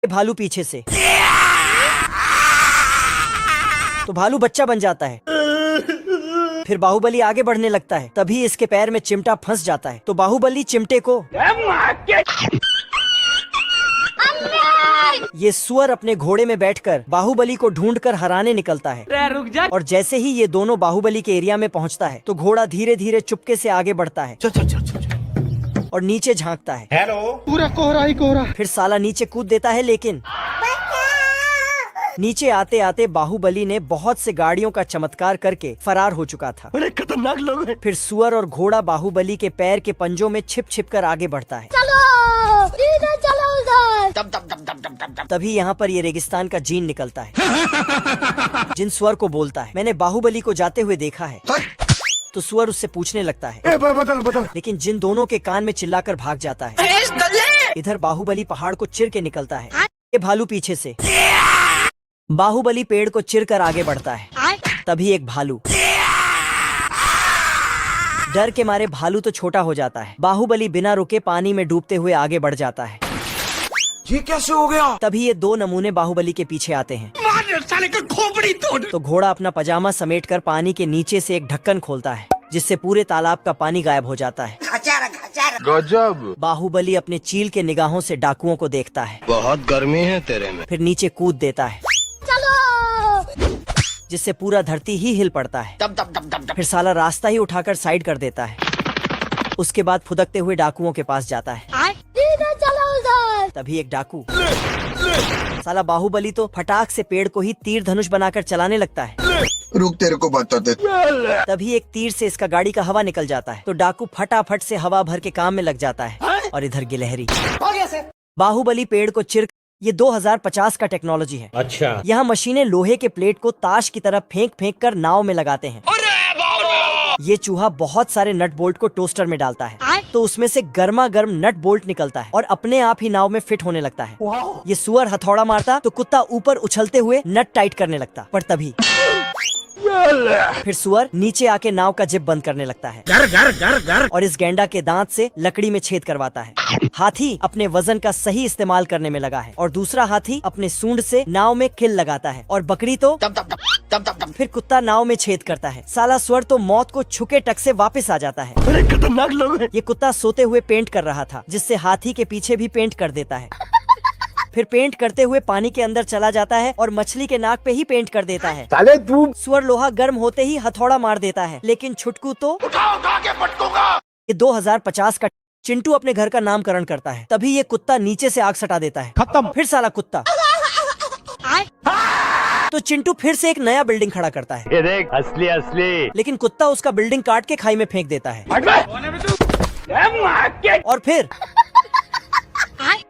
भालू पीछे से, तो भालू बच्चा बन जाता है। फिर बाहुबली आगे बढ़ने लगता है, तभी इसके पैर में चिमटा फंस जाता है। तो बाहुबली चिमटे को, ये सुअर अपने घोड़े में बैठकर बाहुबली को ढूंढकर हराने निकलता है। रुक जा। और जैसे ही ये दोनों बाहुबली के एरिया में पहुंचता है तो घोड़ा धीरे धीरे चुपके से आगे बढ़ता है और नीचे झांकता है। हेलो, पूरा कोहरा ही कोहरा। फिर साला नीचे कूद देता है, लेकिन नीचे आते आते बाहुबली ने बहुत से गाड़ियों का चमत्कार करके फरार हो चुका था। बड़े खतरनाक लोग हैं। फिर सुअर और घोड़ा बाहुबली के पैर के पंजों में छिप छिप कर आगे बढ़ता है। तभी यहाँ पर ये रेगिस्तान का जीन निकलता है। जिन सुअर को बोलता है, मैंने बाहुबली को जाते हुए देखा है। तो सुअर उससे पूछने लगता है, बदल। लेकिन जिन दोनों के कान में चिल्लाकर भाग जाता है। इधर बाहुबली पहाड़ को चिर के निकलता है। ये भालू पीछे से, बाहुबली पेड़ को चिर कर आगे बढ़ता है। तभी एक भालू, डर के मारे भालू तो छोटा हो जाता है। बाहुबली बिना रुके पानी में डूबते हुए आगे बढ़ जाता है। ये कैसे हो गया? तभी ये दो नमूने बाहुबली के पीछे आते हैं। साले का खोपड़ी तोड़। तो घोड़ा अपना पजामा समेटकर पानी के नीचे से एक ढक्कन खोलता है, जिससे पूरे तालाब का पानी गायब हो जाता है। गजब। बाहुबली अपने चील के निगाहों से डाकुओं को देखता है। बहुत गर्मी है तेरे में। फिर नीचे कूद देता है, जिससे पूरा धरती ही हिल पड़ता है। फिर साला रास्ता ही उठाकर साइड कर देता है। उसके बाद फुदकते हुए डाकुओं के पास जाता है। तभी एक डाकू, साला बाहुबली तो फटाक से पेड़ को ही तीर धनुष बनाकर चलाने लगता है। रुक, तेरे को बता दे। तभी एक तीर से इसका गाड़ी का हवा निकल जाता है। तो डाकू फटाफट से हवा भर के काम में लग जाता है। और इधर गिलहरी, बाहुबली पेड़ को चिर, ये 2050 का टेक्नोलॉजी है। अच्छा, यहाँ मशीनें लोहे के प्लेट को ताश की तरह फेंक फेंक कर नाव में लगाते हैं। ये चूहा बहुत सारे नट बोल्ट को टोस्टर में डालता है, तो उसमें से गर्मा गर्म नट बोल्ट निकलता है और अपने आप ही नाव में फिट होने लगता है। ये सुअर हथौड़ा मारता तो कुत्ता ऊपर उछलते हुए नट टाइट करने लगता, पर तभी फिर सुअर नीचे आके नाव का जिप बंद करने लगता है। गर। और इस गैंडा के दांत से लकड़ी में छेद करवाता है। हाथी अपने वजन का सही इस्तेमाल करने में लगा है और दूसरा हाथी अपने सूंड से नाव में किल लगाता है। और बकरी तो फिर कुत्ता नाव में छेद करता है। साला सुअर तो मौत को छुके टक से वापस आ जाता है। बड़े खतरनाक लोग हैं। ये कुत्ता सोते हुए पेंट कर रहा था, जिससे हाथी के पीछे भी पेंट कर देता है। फिर पेंट करते हुए पानी के अंदर चला जाता है और मछली के नाक पे ही पेंट कर देता है। साले तू। सुअर लोहा गर्म होते ही हथौड़ा मार देता है, लेकिन छुटकू तो उठा के पटकूंगा। ये 2050 का चिंटू अपने घर का नामकरण करता है। तभी ये कुत्ता नीचे से आग सटा देता है। खत्म। फिर साला कुत्ता, तो चिंटू फिर से एक नया बिल्डिंग खड़ा करता है। ये देख, असली। लेकिन कुत्ता उसका बिल्डिंग काट के खाई में फेंक देता है। और फिर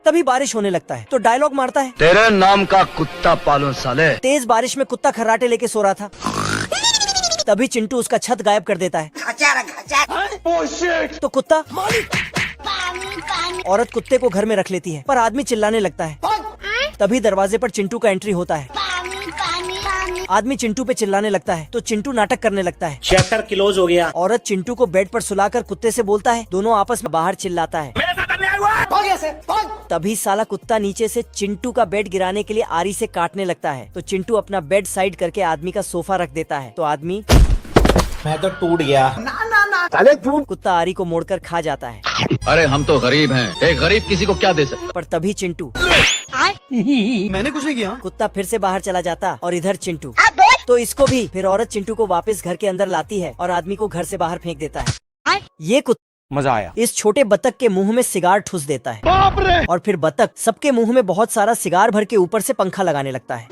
तभी बारिश होने लगता है। तो डायलॉग मारता है, तेरे नाम का कुत्ता पालो साले। तेज बारिश में कुत्ता खर्राटे लेके सो रहा था। तभी चिंटू उसका छत गायब कर देता है। तो कुत्ता, औरत कुत्ते को घर में रख लेती है, पर आदमी चिल्लाने लगता है। तभी दरवाजे पर चिंटू का एंट्री होता है। आदमी चिंटू पे चिल्लाने लगता है, तो चिंटू नाटक करने लगता है। चैप्टर क्लोज हो गया। औरत चिंटू को बेड पर सुलाकर कुत्ते से बोलता है। दोनों आपस में बाहर चिल्लाता है। तभी साला कुत्ता नीचे से चिंटू का बेड गिराने के लिए आरी से काटने लगता है। तो चिंटू अपना बेड साइड करके आदमी का सोफा रख देता है। तो आदमी, मैं तो टूट गया। साले तू। कुत्ता आरी को मोड़कर खा जाता है। अरे हम तो गरीब हैं, एक गरीब किसी को क्या दे सकता। पर तभी चिंटू, मैंने कुछ नहीं किया। कुत्ता फिर से बाहर चला जाता और इधर चिंटू, तो इसको भी। फिर औरत चिंटू को वापस घर के अंदर लाती है और आदमी को घर से बाहर फेंक देता है। ये कुत्ता मजा आया। इस छोटे बतख के मुंह में सिगार ठुस देता है। बाप रे। और फिर बतख सबके मुंह में बहुत सारा सिगार भर के ऊपर से पंखा लगाने लगता है,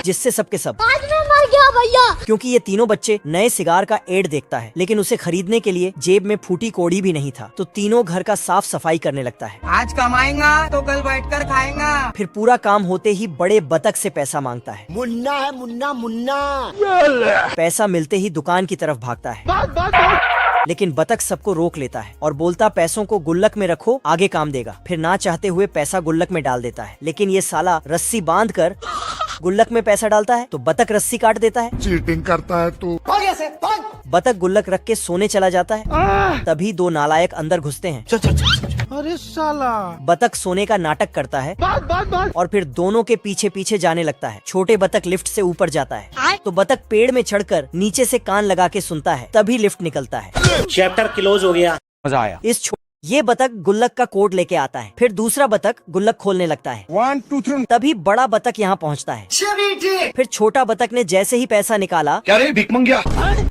जिससे सबके सब मर गया भैया। क्योंकि ये तीनों बच्चे नए सिगार का एड देखता है, लेकिन उसे खरीदने के लिए जेब में फूटी कौड़ी भी नहीं था। तो तीनों घर का साफ सफाई करने लगता है। आज कमाएगा तो कल बैठकर खाएगा। फिर पूरा काम होते ही बड़े बतख से पैसा मांगता है। मुन्ना है, मुन्ना। पैसा मिलते ही दुकान की तरफ भागता है, लेकिन बतख सबको रोक लेता है और बोलता, पैसों को गुल्लक में रखो, आगे काम देगा। फिर ना चाहते हुए पैसा गुल्लक में डाल देता है, लेकिन ये साला रस्सी बांध कर गुल्लक में पैसा डालता है। तो बतख रस्सी काट देता है। चीटिंग करता है तू। बतख गुल्लक रख के सोने चला जाता है। तभी दो नालायक अंदर घुसते हैं अरे साला। बतख सोने का नाटक करता है और फिर दोनों के पीछे पीछे जाने लगता है। छोटे बतख लिफ्ट से ऊपर जाता है तो बतख पेड़ में चढ़कर नीचे से कान लगा के सुनता है, तभी लिफ्ट निकलता है। चैप्टर क्लोज हो गया। मजा आया। ये बतख गुल्लक का कोड लेके आता है। फिर दूसरा बतख गुल्लक खोलने लगता है। 1 2 3। तभी बड़ा बतख यहाँ पहुँचता है। फिर छोटा बतख ने जैसे ही पैसा निकाला, क्या रे भिख मंगिया?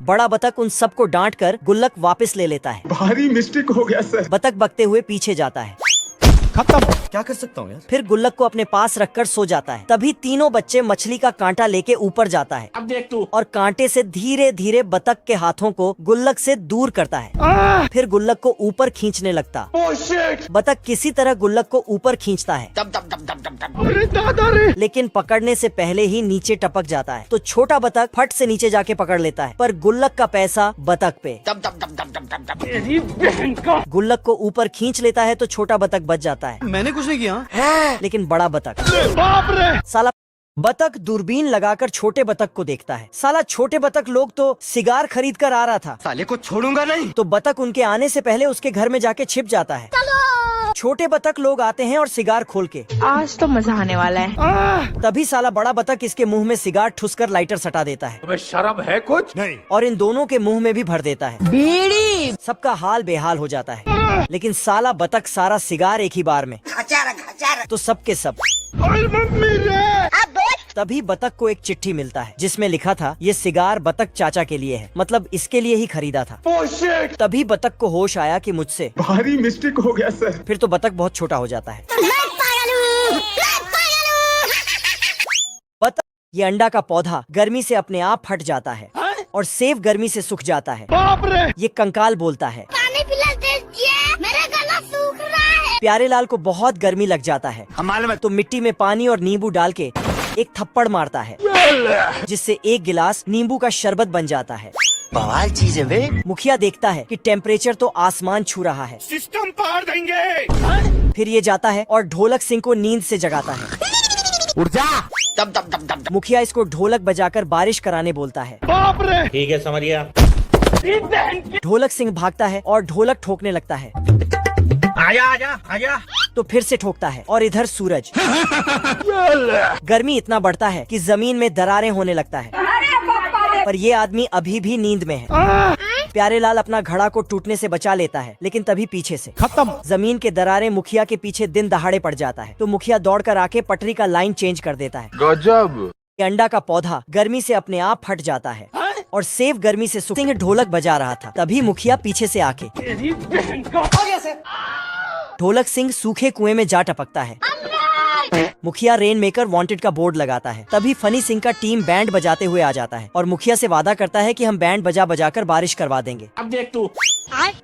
बड़ा बतख उन सबको डांट कर गुल्लक वापस ले लेता है। भारी मिस्टेक हो गया सर। बतख बकते हुए पीछे जाता है। खत्म। क्या कर सकता हूँ यार? फिर गुल्लक को अपने पास रखकर सो जाता है। तभी तीनों बच्चे मछली का कांटा लेके ऊपर जाता है। अब देख तू। और कांटे से धीरे धीरे बतख के हाथों को गुल्लक से दूर करता है। फिर गुल्लक को ऊपर खींचने लगता। बतख किसी तरह गुल्लक को ऊपर खींचता है, लेकिन पकड़ने से पहले ही नीचे टपक जाता है। तो छोटा बतख फट से नीचे जाके पकड़ लेता है, पर गुल्लक का पैसा बतख पे। गुल्लक को ऊपर खींच लेता है तो छोटा बतख बच जाता है। मैंने कुछ नहीं किया। लेकिन बड़ा बतख, साला बतख दूरबीन लगाकर छोटे बतख को देखता है। साला छोटे बतख लोग तो सिगार खरीद कर आ रहा था, साले को छोड़ूंगा नहीं। तो बतख उनके आने से पहले उसके घर में जाके छिप जाता है। छोटे बतख लोग आते हैं और सिगार खोल के, आज तो मजा आने वाला है। तभी साला बड़ा बतख इसके मुंह में सिगार ठुसकर लाइटर सटा देता है। तुम्हें शर्म है कुछ? नहीं। और इन दोनों के मुंह में भी भर देता है। बीड़ी। सबका हाल बेहाल हो जाता है। लेकिन साला बतख सारा सिगार एक ही बार में, तो सबके सब। तभी बतख को एक चिट्ठी मिलता है जिसमें लिखा था, ये सिगार बतख चाचा के लिए है, मतलब इसके लिए ही खरीदा था। तभी बतख को होश आया कि मुझसे भारी मिस्टेक हो गया सर। फिर तो बतख बहुत छोटा हो जाता है। बतख ये अंडा का पौधा गर्मी से अपने आप फट जाता है और सेब गर्मी से सूख जाता है। ये कंकाल बोलता है, पानी पिला दीजिए, मेरा गला सूख रहा है। प्यारे लाल को बहुत गर्मी लग जाता है तो मिट्टी में पानी और नींबू डाल के एक थप्पड़ मारता है, जिससे एक गिलास नींबू का शरबत बन जाता है। बवाल चीज है वे। मुखिया देखता है कि टेम्परेचर तो आसमान छू रहा है। सिस्टम पार देंगे। फिर ये जाता है और ढोलक सिंह को नींद से जगाता है। उठ जा। मुखिया इसको ढोलक बजाकर बारिश कराने बोलता है। ठीक है, समझ गया। ढोलक सिंह भागता है और ढोलक ठोकने लगता है। आजा आजा आजा। तो फिर से ठोकता है और इधर सूरज। गर्मी इतना बढ़ता है कि जमीन में दरारें होने लगता है, पर ये आदमी अभी भी नींद में है। प्यारे लाल अपना घड़ा को टूटने से बचा लेता है, लेकिन तभी पीछे से खत्म। जमीन के दरारें मुखिया के पीछे दिन दहाड़े पड़ जाता है। तो मुखिया दौड़कर आके पटरी का लाइन चेंज कर देता है। गजब। ये अंडा का पौधा गर्मी से अपने आप फट जाता है और सेब गर्मी से सूख। सिंह ढोलक बजा रहा था, तभी मुखिया पीछे से आके ढोलक सिंह सूखे कुएं में जा टपकता है। मुखिया रेन मेकर वांटेड का बोर्ड लगाता है। तभी फनी सिंह का टीम बैंड बजाते हुए आ जाता है और मुखिया से वादा करता है कि हम बैंड बजा बजा कर बारिश करवा देंगे। अब देख तू।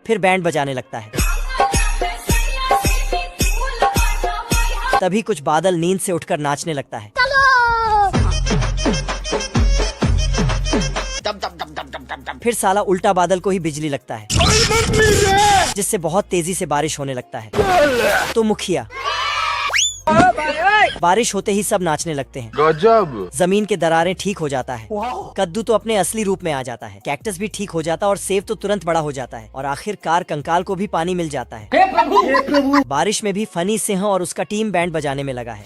फिर बैंड बजाने लगता है। तभी कुछ बादल नींद से उठकर नाचने लगता है। फिर साला उल्टा बादल को ही बिजली लगता है, जिससे बहुत तेजी से बारिश होने लगता है। तो मुखिया, बारिश होते ही सब नाचने लगते हैं। गजब। जमीन के दरारें ठीक हो जाता है। कद्दू तो अपने असली रूप में आ जाता है। कैक्टस भी ठीक हो जाता है और सेब तो तुरंत बड़ा हो जाता है। और आखिरकार कंकाल को भी पानी मिल जाता है। बारिश में भी फनी सिंह और उसका टीम बैंड बजाने में लगा है।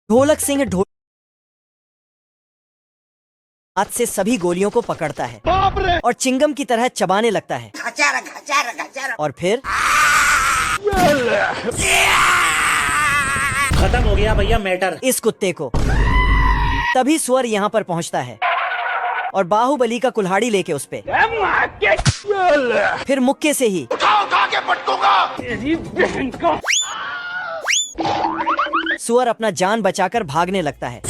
ढोलक सिंह हाथ से सभी गोलियों को पकड़ता है और चिंगम की तरह चबाने लगता है। और फिर खत्म हो गया भैया मैटर। इस कुत्ते को। तभी सुअर यहाँ पर पहुँचता है और बाहुबली का कुल्हाड़ी लेके उस पे फिर मुक्के से ही उठा के पटकूंगा। सुअर अपना जान बचाकर भागने लगता है।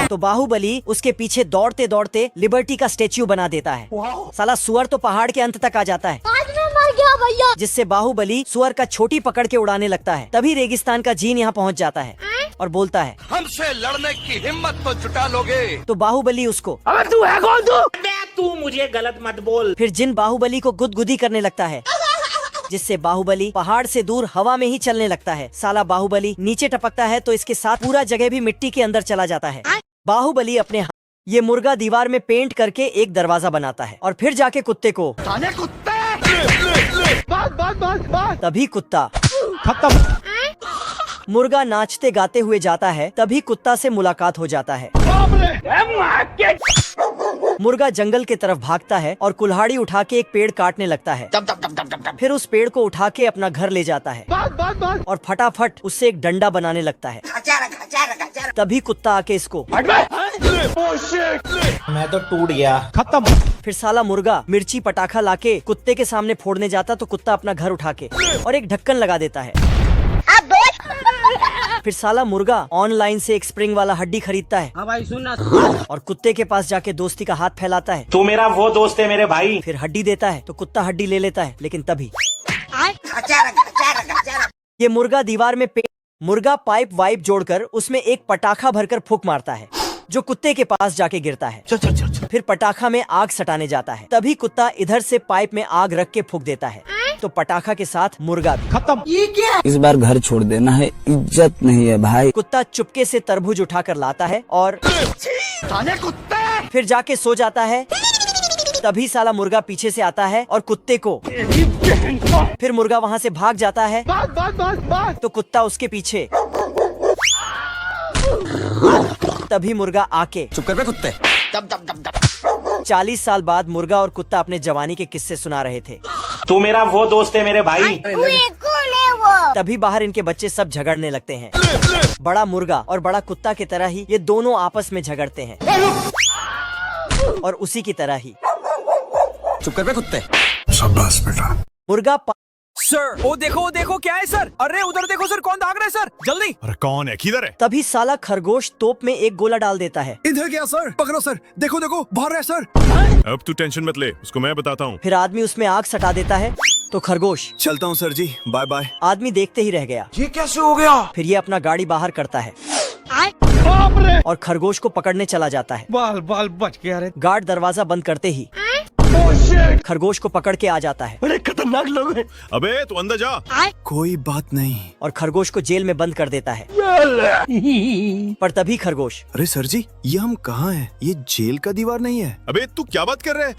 तो बाहुबली उसके पीछे दौड़ते दौड़ते लिबर्टी का स्टेच्यू बना देता है। साला सुअर तो पहाड़ के अंत तक आ जाता है, आज मैं मर गया भैया। जिससे बाहुबली सुअर का छोटी पकड़ के उड़ाने लगता है। तभी रेगिस्तान का जीन यहाँ पहुँच जाता है और बोलता है, हमसे लड़ने की हिम्मत तो जुटा लोगे। तो बाहुबली उसको, अबे तू है कौन तू मुझे गलत मत बोल। फिर जिन बाहुबली को गुदगुदी करने लगता है, जिससे बाहुबली पहाड़ से दूर हवा में ही चलने लगता है। साला बाहुबली नीचे टपकता है तो इसके साथ पूरा जगह भी मिट्टी के अंदर चला जाता है। बाहुबली अपने ये मुर्गा दीवार में पेंट करके एक दरवाजा बनाता है और फिर जाके कुत्ते को, कुत्ते तभी कुत्ता खत्म। मुर्गा नाचते गाते हुए जाता है, तभी कुत्ता से मुलाकात हो जाता है। मुर्गा जंगल के तरफ भागता है और कुल्हाड़ी उठा के एक पेड़ काटने लगता है। फिर उस पेड़ को उठा के अपना घर ले जाता है और फटाफट उससे एक डंडा बनाने लगता है। तभी कुत्ता आके इसको मैं तो टूट गया। खत्म। फिर साला मुर्गा मिर्ची पटाखा लाके कुत्ते के सामने फोड़ने जाता तो कुत्ता अपना घर उठा के और एक ढक्कन लगा देता है। फिर साला मुर्गा ऑनलाइन से एक स्प्रिंग वाला हड्डी खरीदता है। हाँ भाई सुन ना। और कुत्ते के पास जाके दोस्ती का हाथ फैलाता है। तू मेरा वो दोस्त है मेरे भाई। फिर हड्डी देता है तो कुत्ता हड्डी ले लेता है, लेकिन तभी ये मुर्गा दीवार में मुर्गा पाइप वाइप जोड़कर उसमें एक पटाखा भरकर फूंक मारता है, जो कुत्ते के पास जाके गिरता है। फिर पटाखा में आग सटाने जाता है, तभी कुत्ता इधर से पाइप में आग रख के फूंक देता है, तो पटाखा के साथ मुर्गा भी खत्म। ये क्या? इस बार घर छोड़ देना है, इज्जत नहीं है भाई। कुत्ता चुपके से तरबूज उठाकर लाता है और फिर जाके सो जाता है। तभी साला मुर्गा पीछे से आता है और कुत्ते को फिर मुर्गा वहाँ से भाग जाता है तो कुत्ता उसके पीछे। तभी मुर्गा आके चुप कर बे कुत्ते। 40 साल बाद मुर्गा और कुत्ता अपने जवानी के किस्से सुना रहे थे। तू मेरा वो दोस्त है मेरे भाई। कौन है वो? तभी बाहर इनके बच्चे सब झगड़ने लगते हैं। बड़ा मुर्गा और बड़ा कुत्ता की तरह ही ये दोनों आपस में झगड़ते हैं और उसी की तरह ही चुप कर बे कुत्ते। शाबाश बेटा। मुर्गा सर वो देखो क्या है सर? अरे उधर देखो सर, कौन भाग रहा है सर, जल्दी। अरे कौन है, किधर है? तभी साला खरगोश तोप में एक गोला डाल देता है। इधर क्या सर? पकड़ो सर, देखो बाहर है सर। अब तू टेंशन मत ले, उसको मैं बताता हूँ। फिर आदमी उसमें आग सटा देता है तो खरगोश चलता हूँ सर जी, बाय बाय। आदमी देखते ही रह गया। ये कैसे हो गया? फिर ये अपना गाड़ी बाहर करता है और खरगोश को पकड़ने चला जाता है। बाल बच गया रे। गार्ड दरवाजा बंद करते ही खरगोश को पकड़ के आ जाता है। अरे खतरनाक लोग हैं। अबे तू अंदर जा। कोई बात नहीं। और खरगोश को जेल में बंद कर देता है। पर तभी खरगोश अरे सर जी, ये हम कहाँ हैं? ये जेल का दीवार नहीं है। अबे तू क्या बात कर रहे है?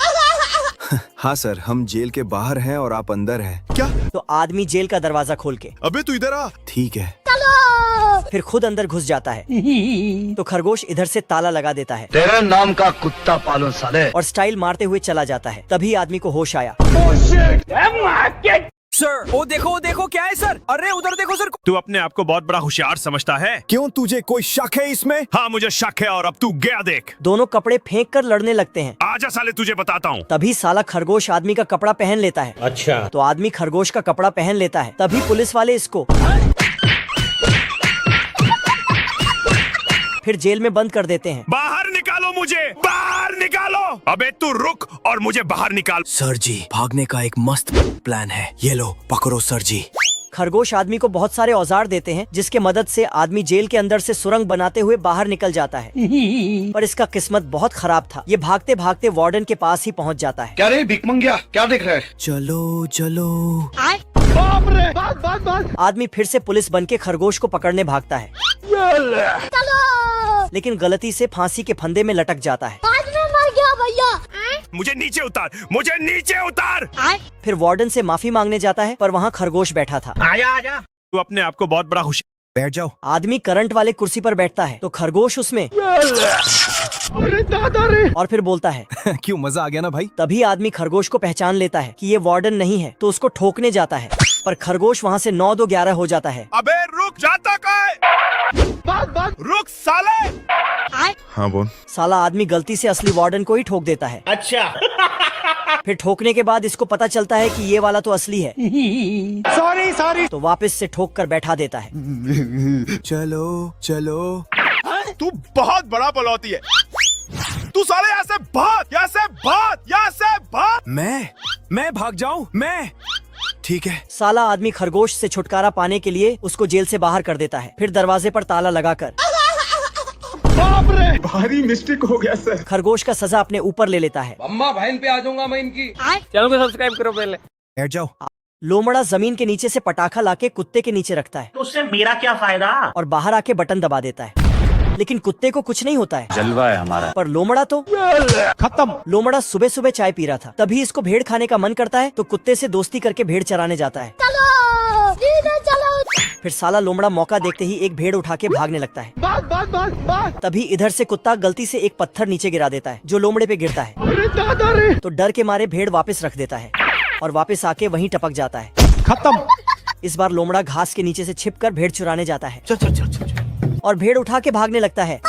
हाँ सर, हम जेल के बाहर हैं और आप अंदर हैं। क्या? तो आदमी जेल का दरवाजा खोल के अबे तू इधर आ। ठीक है। फिर खुद अंदर घुस जाता है तो खरगोश इधर से ताला लगा देता है तेरे नाम का कुत्ता पालो साले। और स्टाइल मारते हुए चला जाता है। तभी आदमी को होश आया। सर वो देखो क्या है सर? अरे उधर देखो सर। तू अपने आप को बहुत बड़ा होशियार समझता है। क्यों, तुझे कोई शक है इसमें? हाँ मुझे शक है, और अब तू गया देख। दोनों कपड़े फेंक कर लड़ने लगते हैं। आजा साले, तुझे बताता हूँ। तभी साला खरगोश आदमी का कपड़ा पहन लेता है। अच्छा। तो आदमी खरगोश का कपड़ा पहन लेता है। तभी पुलिस वाले इसको फिर जेल में बंद कर देते हैं। बाहर निकालो मुझे, बाहर निकालो। अबे तू रुक और मुझे बाहर निकाल। सर जी, भागने का एक मस्त प्लान है, ये लो पकड़ो सर जी। खरगोश आदमी को बहुत सारे औजार देते हैं, जिसके मदद से आदमी जेल के अंदर से सुरंग बनाते हुए बाहर निकल जाता है। पर इसका किस्मत बहुत खराब था। ये भागते भागते वार्डन के पास ही पहुंच जाता है। क्या रे भिख मंगिया, क्या देख रहा है? चलो चलो। आदमी फिर से पुलिस बन के खरगोश को पकड़ने भागता है, लेकिन गलती से फांसी के फंदे में लटक जाता है। आज मैं मर गया भैया। मुझे नीचे उतार, मुझे नीचे उतार। फिर वार्डन से माफी मांगने जाता है, पर वहाँ खरगोश बैठा था। आजा। तू अपने आप को बहुत बड़ा होशियार। बैठ जाओ। आदमी करंट वाले कुर्सी पर बैठता है तो खरगोश उसमें अरे दादा रे। और फिर बोलता है क्यों, मजा आ गया ना भाई? तभी आदमी खरगोश को पहचान लेता है कि ये वार्डन नहीं है, तो उसको ठोकने जाता है, पर खरगोश वहाँ से 9-2-11 हो जाता है। अबे रुक, जाता का है? रुक साले। हाँ बोल। साला आदमी गलती से असली वार्डन को ही ठोक देता है। अच्छा। फिर ठोकने के बाद इसको पता चलता है कि ये वाला तो असली है। सॉरी। तो वापस से ठोक कर बैठा देता है। चलो चलो। तू बहुत बड़ा बलौती है। तू साले यहाँ से भाग, यहाँ से भाग, यहाँ से भाग। मैं भाग जाऊँ? मैं ठीक है। साला आदमी खरगोश से छुटकारा पाने के लिए उसको जेल से बाहर कर देता है। फिर दरवाजे पर ताला लगाकर बाप रे, भारी मिस्टेक हो गया सर। खरगोश का सजा अपने ऊपर ले लेता है। अम्मा बहन पे आ जाऊंगा मैं इनकी। चैनल को सब्सक्राइब करो पहले। बैठ जाओ। लोमड़ा जमीन के नीचे से पटाखा लाके कुत्ते के नीचे रखता है तो उससे मेरा क्या फायदा? और बाहर आके बटन दबा देता है। लेकिन कुत्ते को कुछ नहीं होता है। जलवा है हमारा। पर लोमड़ा तो खत्म। लोमड़ा सुबह सुबह चाय पी रहा था, तभी इसको भेड़ खाने का मन करता है, तो कुत्ते से दोस्ती करके भेड़ चराने जाता है। चलो दीदी चलो। फिर साला लोमड़ा मौका देखते ही एक भेड़ उठा के भागने लगता है। तभी इधर से कुत्ता गलती से एक पत्थर नीचे गिरा देता है, जो लोमड़े पे गिरता है। तो डर के मारे भेड़ वापस रख देता है और वापस आके वहीं टपक जाता है। खत्म। इस बार लोमड़ा घास के नीचे से छिपकर भेड़ चुराने जाता है और भेड़ उठा के भागने लगता है,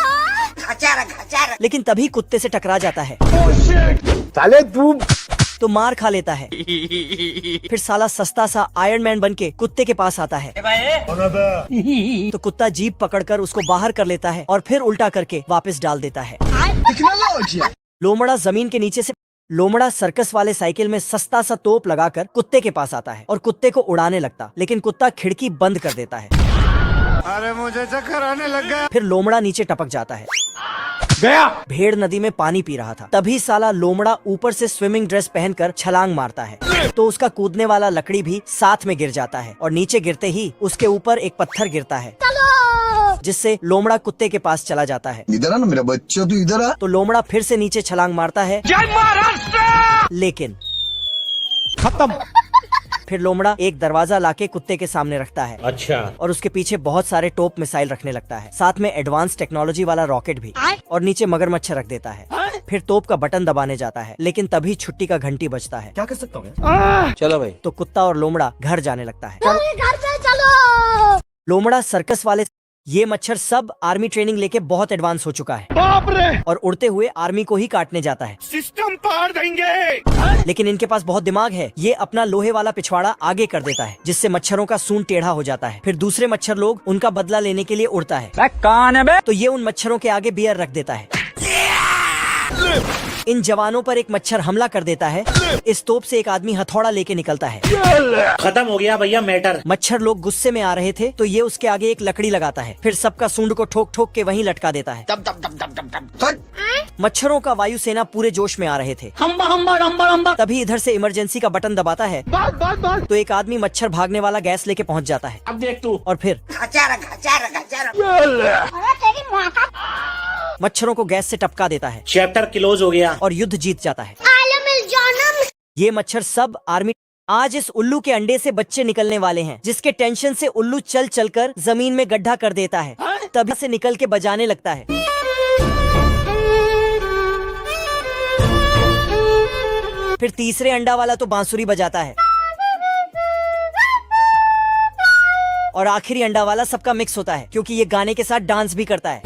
लेकिन तभी कुत्ते से टकरा जाता है। साले तू तो मार खा लेता है। फिर साला सस्ता सा आयरन मैन बन के कुत्ते के पास आता है। तो कुत्ता जीप पकड़कर उसको बाहर कर लेता है और फिर उल्टा करके वापस डाल देता है। लोमड़ा जमीन के नीचे से लोमड़ा सर्कस वाले साइकिल में सस्ता सा तोप लगाकर कुत्ते के पास आता है और कुत्ते को उड़ाने लगता, लेकिन कुत्ता खिड़की बंद कर देता है। अरे मुझे चक्कर आने लग गया। फिर लोमड़ा नीचे टपक जाता है। गया। भेड़ नदी में पानी पी रहा था, तभी साला लोमड़ा ऊपर से स्विमिंग ड्रेस पहनकर छलांग मारता है, तो उसका कूदने वाला लकड़ी भी साथ में गिर जाता है और नीचे गिरते ही उसके ऊपर एक पत्थर गिरता है, जिससे लोमड़ा कुत्ते के पास चला जाता है। इधर आ ना मेरा बच्चा, तू इधर आ। तो लोमड़ा फिर से नीचे छलांग मारता है, जय महाराष्ट्र। लेकिन खत्म। फिर लोमड़ा एक दरवाजा लाके कुत्ते के सामने रखता है। अच्छा। और उसके पीछे बहुत सारे टोप मिसाइल रखने लगता है, साथ में एडवांस टेक्नोलॉजी वाला रॉकेट भी, और नीचे मगरमच्छ रख देता है। फिर तोप का बटन दबाने जाता है, लेकिन तभी छुट्टी का घंटी बजता है। क्या कर सकता हूँ? चलो भाई। तो कुत्ता और लोमड़ा घर जाने लगता है। घर पे चलो। लोमड़ा सर्कस वाले ये मच्छर सब आर्मी ट्रेनिंग लेके बहुत एडवांस हो चुका है बाप रे। और उड़ते हुए आर्मी को ही काटने जाता है, सिस्टम पार देंगे। लेकिन इनके पास बहुत दिमाग है। ये अपना लोहे वाला पिछवाड़ा आगे कर देता है, जिससे मच्छरों का सूंड टेढ़ा हो जाता है। फिर दूसरे मच्छर लोग उनका बदला लेने के लिए उड़ता है, कौन है बे? तो ये उन मच्छरों के आगे बियर रख देता है। इन जवानों पर एक मच्छर हमला कर देता है। इस तोप से एक आदमी हथौड़ा लेके निकलता है। खत्म हो गया भैया मैटर। मच्छर लोग गुस्से में आ रहे थे, तो ये उसके आगे एक लकड़ी लगाता है, फिर सबका सूंड को ठोक ठोक के वहीं लटका देता है। मच्छरों का वायुसेना पूरे जोश में आ रहे थे। तभी इधर से इमरजेंसी का बटन दबाता है, तो एक आदमी मच्छर भागने वाला गैस लेके पहुंच जाता है। अब देख तू। और फिर मच्छरों को गैस से टपका देता है चैप्टर क्लोज हो गया और युद्ध जीत जाता है। आलम जानम। ये मच्छर सब आर्मी। आज इस उल्लू के अंडे से बच्चे निकलने वाले हैं, जिसके टेंशन से उल्लू चल चल कर जमीन में गड्ढा कर देता है, तभी से निकल के बजाने लगता है। फिर तीसरे अंडा वाला तो बांसुरी बजाता है और आखिरी अंडा वाला सबका मिक्स होता है, क्योंकि ये गाने के साथ डांस भी करता है।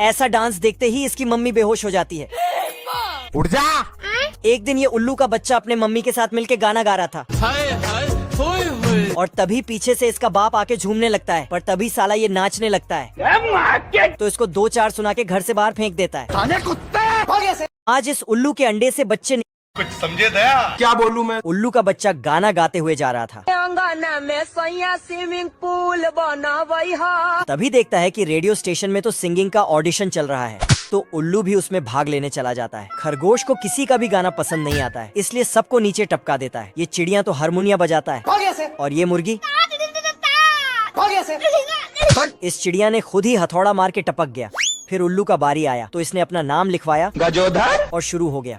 ऐसा डांस देखते ही इसकी मम्मी बेहोश हो जाती है। उठ जा। एक दिन ये उल्लू का बच्चा अपने मम्मी के साथ मिलके गाना गा रहा था, और तभी पीछे से इसका बाप आके झूमने लगता है, पर तभी साला ये नाचने लगता है, तो इसको 2-4 सुना के घर से बाहर फेंक देता है। आज इस उल्लू के अंडे से बच्चे कुछ समझे दया। क्या बोलूं मैं? उल्लू का बच्चा गाना गाते हुए जा रहा था। अंगना में सैया स्विमिंग पूल बनावई हा। तभी देखता है कि रेडियो स्टेशन में तो सिंगिंग का ऑडिशन चल रहा है, तो उल्लू भी उसमें भाग लेने चला जाता है। खरगोश को किसी का भी गाना पसंद नहीं आता है, इसलिए सबको नीचे टपका देता है। ये चिड़िया तो हारमोनिया बजाता है, और ये मुर्गी इस चिड़िया ने खुद ही हथौड़ा मार के टपक गया। फिर उल्लू का बारी आया, तो इसने अपना नाम लिखवाया गजोधर और शुरू हो गया।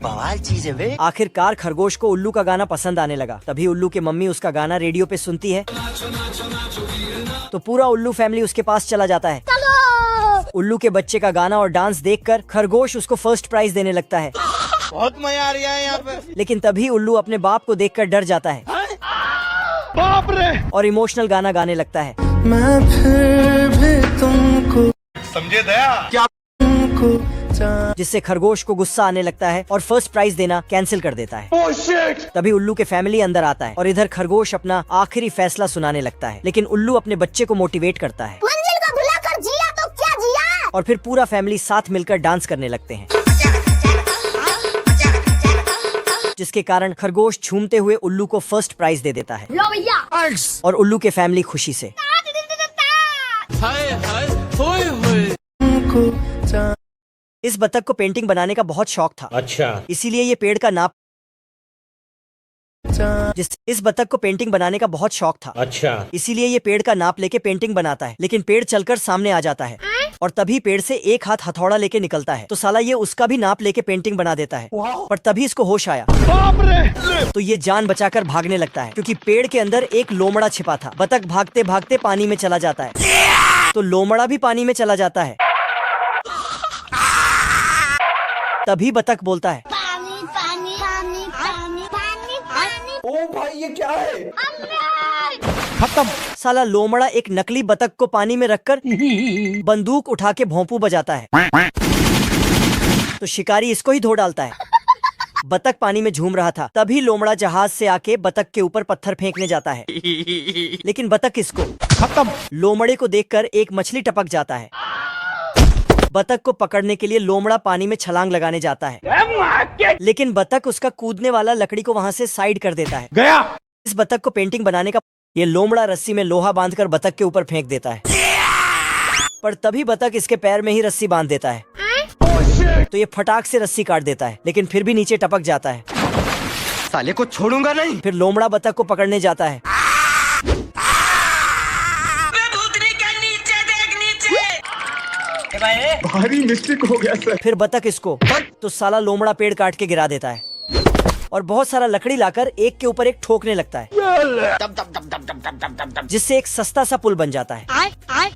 बवाल चीज है वे। आखिरकार खरगोश को उल्लू का गाना पसंद आने लगा। तभी उल्लू की मम्मी उसका गाना रेडियो पे सुनती है, तो पूरा उल्लू फैमिली उसके पास चला जाता है। उल्लू के बच्चे का गाना और डांस देखकर खरगोश उसको फर्स्ट प्राइज देने लगता है। बहुत मजा आ रहा है यहाँ पे। लेकिन तभी उल्लू अपने बाप को देखकर डर जाता है बाप रे। और इमोशनल गाना गाने लगता है। मैं फिर भी तुमको समझे दया। क्या? जिससे खरगोश को गुस्सा आने लगता है और फर्स्ट प्राइज देना कैंसिल कर देता है। Oh shit! तभी उल्लू के फैमिली अंदर आता है और इधर खरगोश अपना आखिरी फैसला सुनाने लगता है, लेकिन उल्लू अपने बच्चे को मोटिवेट करता है मंजिल को भुलाकर जिया तो क्या जिया। और फिर पूरा फैमिली साथ मिलकर डांस करने लगते हैं, जिसके कारण खरगोश झूमते हुए उल्लू को फर्स्ट प्राइज दे देता है। लो भैया। और उल्लू के फैमिली खुशी से इस बतख को पेंटिंग बनाने का बहुत शौक था। अच्छा। इसीलिए ये पेड़ का नाप इस बतख को पेंटिंग बनाने का बहुत शौक था। अच्छा। इसीलिए ये पेड़ का नाप लेके पेंटिंग बनाता है, लेकिन पेड़ चलकर सामने आ जाता है और तभी पेड़ से एक हाथ हथौड़ा लेके निकलता है। तो साला ये उसका भी नाप लेके पेंटिंग बना देता है। पर तभी इसको होश आया तो ये जान बचाकर भागने लगता है, क्योंकि पेड़ के अंदर एक लोमड़ा छिपा था। बतख भागते भागते पानी में चला जाता है तो लोमड़ा भी पानी में चला जाता है। तभी बतख बोलता है, पानी पानी पानी पानी पानी पानी। ओ भाई ये क्या है? खत्म। साला लोमड़ा एक नकली बतख को पानी में रखकर बंदूक उठा के भोंपू बजाता है तो शिकारी इसको ही धो डालता है। बतख पानी में झूम रहा था, तभी लोमड़ा जहाज से आके बतख के ऊपर पत्थर फेंकने जाता है, लेकिन बतख इसको खत्म। लोमड़े को देखकर एक मछली टपक जाता है। बतख को पकड़ने के लिए लोमड़ा पानी में छलांग लगाने जाता है, लेकिन बतख उसका कूदने वाला लकड़ी को वहां से साइड कर देता है। गया। इस बतख को पेंटिंग बनाने का ये लोमड़ा रस्सी में लोहा बांधकर बतख के ऊपर फेंक देता है, पर तभी बतख इसके पैर में ही रस्सी बांध देता है तो ये फटाक से रस्सी काट देता है, लेकिन फिर भी नीचे टपक जाता है। साले को छोड़ूंगा नहीं। फिर लोमड़ा बतख को पकड़ने जाता है, भारी मिस्टेक हो गया सर। फिर बतख इसको तो साला लोमड़ा पेड़ काट के गिरा देता है और बहुत सारा लकड़ी लाकर एक के ऊपर एक ठोकने लगता है, जिससे एक सस्ता सा पुल बन जाता है।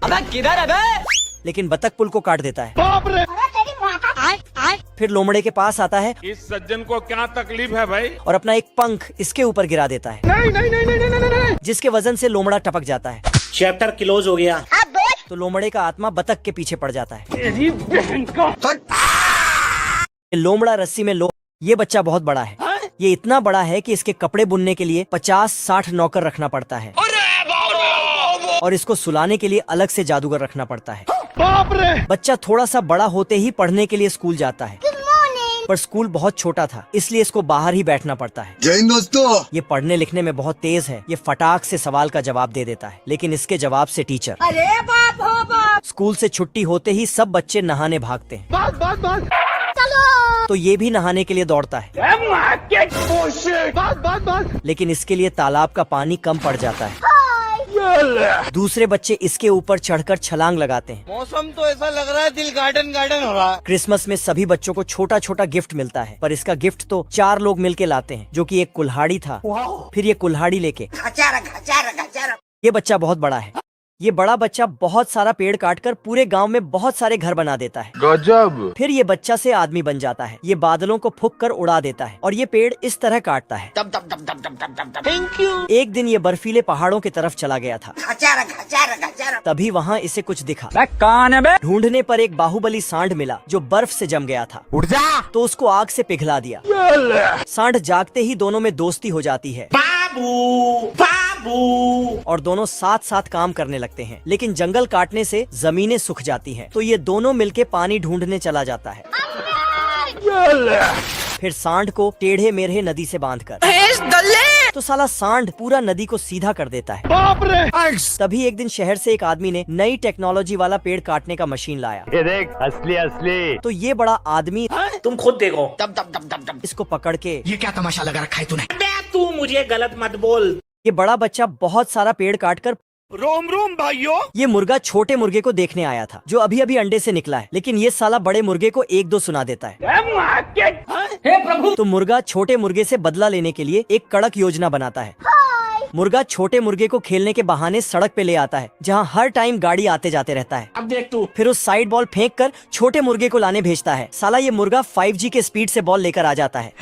अबे किधर है बे? लेकिन बतख पुल को काट देता है। फिर लोमड़े के पास आता है इस सज्जन को क्या तकलीफ है भाई? और अपना एक पंख इसके ऊपर गिरा देता है, नहीं। जिसके वजन से लोमड़ा टपक जाता है। चैप्टर क्लोज हो गया। तो लोमड़े का आत्मा बतख के पीछे पड़ जाता है। लोमड़ा रस्सी में ये बच्चा बहुत बड़ा है। ये इतना बड़ा है कि इसके कपड़े बुनने के लिए 50-60 नौकर रखना पड़ता है और इसको सुलाने के लिए अलग से जादूगर रखना पड़ता है। बच्चा थोड़ा सा बड़ा होते ही पढ़ने के लिए स्कूल जाता है, पर स्कूल बहुत छोटा था इसलिए इसको बाहर ही बैठना पड़ता है। जय हिंद दोस्तों। ये पढ़ने लिखने में बहुत तेज है। ये फटाक से सवाल का जवाब दे देता है, लेकिन इसके जवाब से टीचर अरे बाप हो बाप। स्कूल से छुट्टी होते ही सब बच्चे नहाने भागते हैं। तो ये भी नहाने के लिए दौड़ता है, लेकिन इसके लिए तालाब का पानी कम पड़ जाता है। दूसरे बच्चे इसके ऊपर चढ़कर छलांग लगाते हैं। मौसम तो ऐसा लग रहा है दिल गार्डन गार्डन हो रहा है। क्रिसमस में सभी बच्चों को छोटा छोटा गिफ्ट मिलता है, पर इसका गिफ्ट तो 4 लोग मिलके लाते हैं, जो कि एक कुल्हाड़ी था। फिर ये कुल्हाड़ी लेके ये बच्चा बहुत बड़ा है। ये बड़ा बच्चा बहुत सारा पेड़ काटकर पूरे गांव में बहुत सारे घर बना देता है। गजब। फिर ये बच्चा से आदमी बन जाता है। ये बादलों को फूंक कर उड़ा देता है और ये पेड़ इस तरह काटता है। Thank you. एक दिन ये बर्फीले पहाड़ों की तरफ चला गया था। तभी वहाँ इसे कुछ दिखा। कौन है बे? ढूंढने पर एक बाहुबली सांड मिला जो बर्फ से जम गया था। उठ जा। तो उसको आग से पिघला दिया। सांड जागते ही दोनों में दोस्ती हो जाती है और दोनों साथ साथ काम करने लगते हैं। लेकिन जंगल काटने से जमीनें सूख जाती हैं, तो ये दोनों मिलके पानी ढूंढने चला जाता है। फिर सांड को टेढ़े मेढ़े नदी से बांधकर तो साला सांड पूरा नदी को सीधा कर देता है। बाप रे। तभी एक दिन शहर से एक आदमी ने नई टेक्नोलॉजी वाला पेड़ काटने का मशीन लाया। ये देख असली। तो ये बड़ा आदमी तुम खुद देखो। इसको पकड़ के ये क्या तमाशा लगा रखा है तूने? तू मुझे गलत मत बोल। ये बड़ा बच्चा बहुत सारा पेड़ काटकर रोम रोम भाइयों। ये मुर्गा छोटे मुर्गे को देखने आया था, जो अभी अभी अंडे से निकला है, लेकिन ये साला बड़े मुर्गे को 1-2 सुना देता है। हे प्रभु। तो मुर्गा छोटे मुर्गे से बदला लेने के लिए एक कड़क योजना बनाता है। मुर्गा छोटे मुर्गे को खेलने के बहाने सड़क पे ले आता है, जहाँ हर टाइम गाड़ी आते जाते रहता है। अब देख तू। फिर उस साइड बॉल फेंक कर छोटे मुर्गे को लाने भेजता है। साला ये मुर्गा 5G के स्पीड से बॉल लेकर आ जाता है।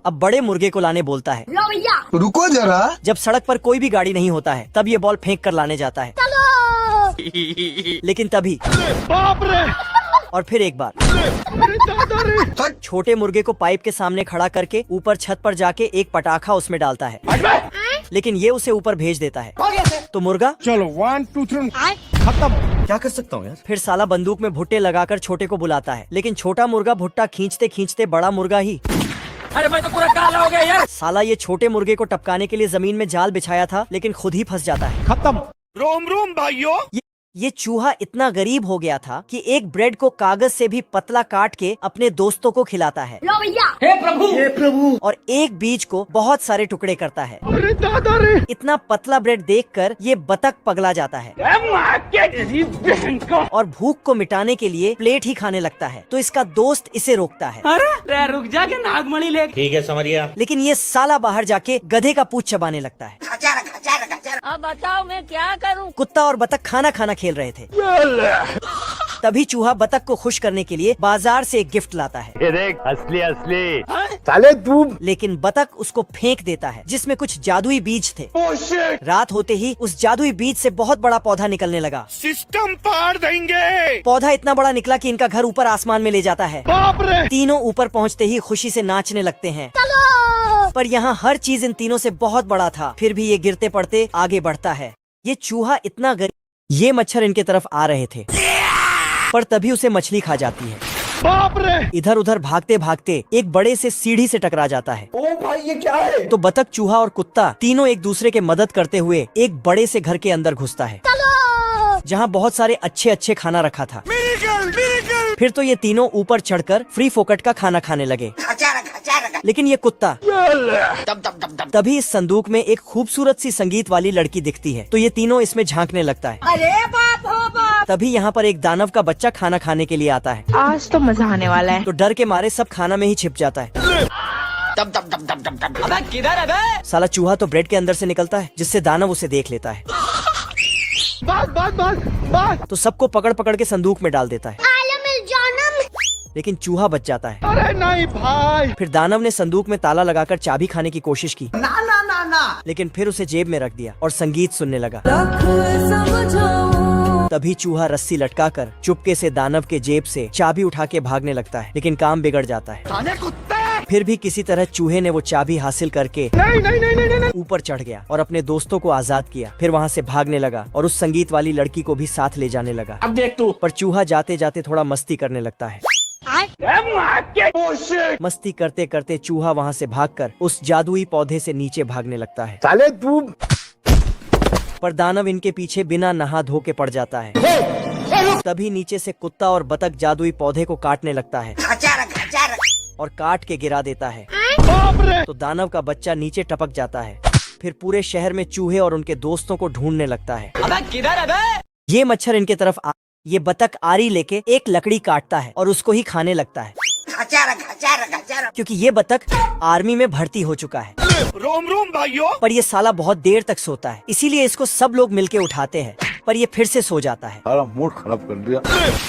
अब बड़े मुर्गे को लाने बोलता है। लो भैया। रुको जरा। जब सड़क पर कोई भी गाड़ी नहीं होता है, तब ये बॉल फेंक कर लाने जाता है। लेकिन तभी बाप रे। और फिर एक बार छोटे मुर्गे को पाइप के सामने खड़ा करके ऊपर छत पर जाके एक पटाखा उसमें डालता है, लेकिन ये उसे ऊपर भेज देता है। तो मुर्गा चलो 1 2 3 खत्म। क्या कर सकता हूँ यार? फिर साला बंदूक में भुट्टे लगाकर छोटे को बुलाता है, लेकिन छोटा मुर्गा भुट्टा खींचते खींचते बड़ा मुर्गा ही अरे भाई तो पूरा काला हो गया यार। साला ये छोटे मुर्गे को टपकाने के लिए जमीन में जाल बिछाया था, लेकिन खुद ही फंस जाता है। खत्म। रोम रोम भाइयों। ये चूहा इतना गरीब हो गया था कि एक ब्रेड को कागज से भी पतला काट के अपने दोस्तों को खिलाता है लो भैया। हे प्रभु और एक बीज को बहुत सारे टुकड़े करता है। अरे दादा रे! इतना पतला ब्रेड देखकर ये बतख पगला जाता है और भूख को मिटाने के लिए प्लेट ही खाने लगता है। तो इसका दोस्त इसे रोकता है, अरे रुक जा के नागमणि ले। ठीक है समझ गया। लेकिन ये साला बाहर जाके गधे का पूंछ चबाने लगता है। अब बताओ मैं क्या करूं? कुत्ता और बतख खाना खेल रहे थे। तभी चूहा बतख को खुश करने के लिए बाजार से एक गिफ्ट लाता है। ये देख असली साले तू लेकिन बतख उसको फेंक देता है जिसमें कुछ जादुई बीज थे। रात होते ही उस जादुई बीज से बहुत बड़ा पौधा निकलने लगा। सिस्टम पार देंगे। पौधा इतना बड़ा निकला कि इनका घर ऊपर आसमान में ले जाता है। तीनों ऊपर पहुंचते ही खुशी से नाचने लगते हैं। पर यहाँ हर चीज इन तीनों से बहुत बड़ा था, फिर भी ये गिरते पड़ते आगे बढ़ता है। ये चूहा इतना गरीब, ये मच्छर इनके तरफ आ रहे थे पर तभी उसे मछली खा जाती है। बाप रे! इधर उधर भागते भागते एक बड़े से सीढ़ी से टकरा जाता है। ओ भाई ये क्या है? तो बतख, चूहा और कुत्ता तीनों एक दूसरे के मदद करते हुए एक बड़े से घर के अंदर घुसता है जहाँ बहुत सारे अच्छे खाना रखा था। फिर तो ये तीनों ऊपर चढ़कर फ्री फोकट का खाना खाने लगे। लेकिन ये कुत्ता तभी इस संदूक में एक खूबसूरत सी संगीत वाली लड़की दिखती है, तो ये तीनों इसमें झांकने लगता है। अरे बाप हो बाप। तभी यहाँ पर एक दानव का बच्चा खाना खाने के लिए आता है। आज तो मजा आने वाला है। तो डर के मारे सब खाना में ही छिप जाता है। अबे किधर है बे? साला चूहा तो ब्रेड के अंदर से निकलता है जिससे दानव उसे देख लेता है। तो सबको पकड़ पकड़ के संदूक में डाल देता है, लेकिन चूहा बच जाता है। अरे नहीं भाई। फिर दानव ने संदूक में ताला लगाकर चाबी खाने की कोशिश की, लेकिन फिर उसे जेब में रख दिया और संगीत सुनने लगा। तभी चूहा रस्सी लटकाकर चुपके से दानव के जेब से चाबी उठा के भागने लगता है, लेकिन काम बिगड़ जाता है। फिर भी किसी तरह चूहे ने वो चाबी हासिल करके ऊपर चढ़ गया और अपने दोस्तों को आजाद किया। फिर वहाँ से भागने लगा और उस संगीत वाली लड़की को भी साथ ले जाने लगा। अब देख तू। पर चूहा जाते जाते थोड़ा मस्ती करने लगता है। मस्ती करते करते चूहा वहाँ से भागकर उस जादुई पौधे से नीचे भागने लगता है। साले तू पर दानव इनके पीछे बिना नहा धो के पड़ जाता है। तभी नीचे से कुत्ता और बतख जादुई पौधे को काटने लगता है और काट के गिरा देता है। तो दानव का बच्चा नीचे टपक जाता है। फिर पूरे शहर में चूहे और उनके दोस्तों को ढूंढने लगता है। अबे किधर है बे? ये मच्छर इनके तरफ ये बतख आरी लेके एक लकड़ी काटता है और उसको ही खाने लगता है, क्योंकि ये बतख आर्मी में भर्ती हो चुका है। रोम रोम भाइयों। पर ये साला बहुत देर तक सोता है, इसीलिए इसको सब लोग मिलके उठाते हैं, पर ये फिर से सो जाता है। साला मूड खराब कर दिया।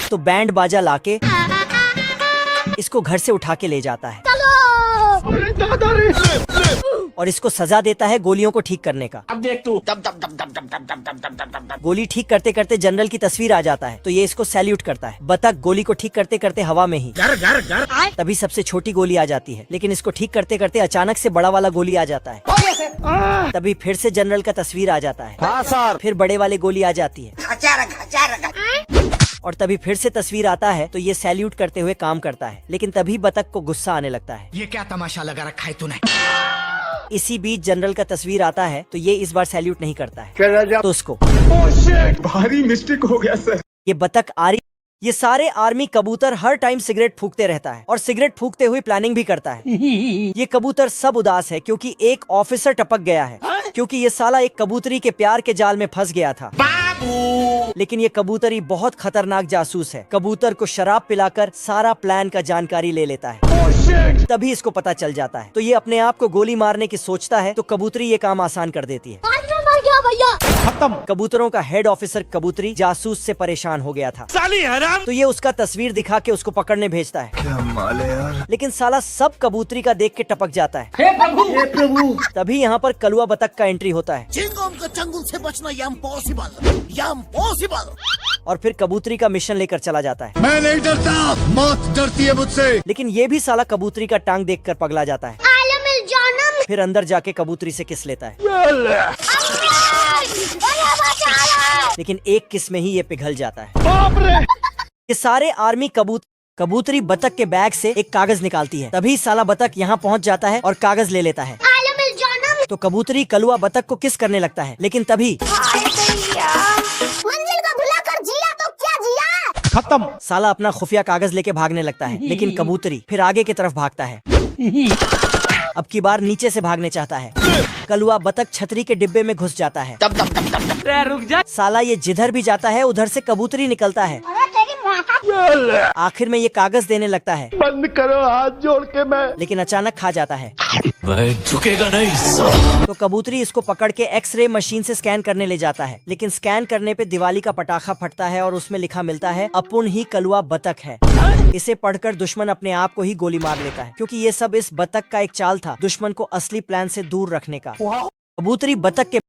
तो बैंड बाजा लाके इसको घर से उठा के ले जाता है और इसको सजा देता है गोलियों को ठीक करने का। अब देख तू। गोली ठीक करते करते जनरल की तस्वीर आ जाता है, तो ये इसको सैल्यूट करता है। बतख गोली को ठीक करते करते हवा में ही तभी सबसे छोटी गोली आ जाती है, लेकिन इसको ठीक करते करते अचानक से बड़ा वाला गोली आ जाता है। तभी फिर से जनरल का तस्वीर आ जाता है। हाँ सर। फिर बड़े वाले गोली आ जाती है और तभी फिर से तस्वीर आता है, तो ये सैल्यूट करते हुए काम करता है। लेकिन तभी बतख को गुस्सा आने लगता है। ये क्या तमाशा लगा रखा है तूने? इसी बीच जनरल का तस्वीर आता है, तो ये इस बार सैल्यूट नहीं करता है, तो उसको भारी मिस्टेक हो गया सर। ये बतख आरी, ये सारे आर्मी कबूतर हर टाइम सिगरेट फूकते रहता है और सिगरेट फूकते हुए प्लानिंग भी करता है। ये कबूतर सब उदास है क्योंकि एक ऑफिसर टपक गया है, क्योंकि ये साला एक कबूतरी के प्यार के जाल में फंस गया था। लेकिन ये कबूतरी बहुत खतरनाक जासूस है। कबूतर को शराब पिलाकर सारा प्लान का जानकारी ले लेता है। तभी इसको पता चल जाता है, तो ये अपने आप को गोली मारने की सोचता है, तो कबूतरी ये काम आसान कर देती है। खत्म। कबूतरों का हेड ऑफिसर कबूतरी जासूस से परेशान हो गया था, साली हराम। तो ये उसका तस्वीर दिखा के उसको पकड़ने भेजता है। क्या माल है यार। लेकिन साला सब कबूतरी का देख के टपक जाता है। हे प्रभु। तभी यहाँ पर कलुआ बतख का एंट्री होता है चंगुल से बचना इम्पॉसिबल। और फिर कबूतरी का मिशन लेकर चला जाता है। मैं नहीं डरता, मौत डरती है मुझसे। लेकिन ये भी साला कबूतरी का टांग देखकर पगला जाता है। फिर अंदर जाके कबूतरी से किस लेता है, लेकिन एक किस में ही ये पिघल जाता है। ये सारे आर्मी कबूतरी बतख के बैग से एक कागज निकालती है। तभी साला बतख यहाँ पहुँच जाता है और कागज ले लेता है। तो कबूतरी कलुआ बतख को किस करने लगता है, लेकिन तभी मंजिल का भुला कर खत्म। साला अपना खुफिया कागज लेके भागने लगता है, लेकिन कबूतरी फिर आगे की तरफ भागता है। अब की बार नीचे से भागने चाहता है। कलुआ बतख छतरी के डिब्बे में घुस जाता है। रुक जा। साला ये जिधर भी जाता है उधर से कबूतरी निकलता है। आखिर में ये कागज देने लगता है, बंद करो हाथ जोड़ के मैं। लेकिन अचानक खा जाता है। वह झुकेगा नहीं। तो कबूतरी इसको पकड़ के एक्सरे मशीन से स्कैन करने ले जाता है, लेकिन स्कैन करने पे दिवाली का पटाखा फटता है और उसमें लिखा मिलता है अपुन ही कलुआ बतख है। इसे पढ़कर दुश्मन अपने आप को ही गोली मार लेता है, क्योंकि ये सब इस बतख का एक चाल था दुश्मन को असली प्लान से दूर रखने का। कबूतरी बतख के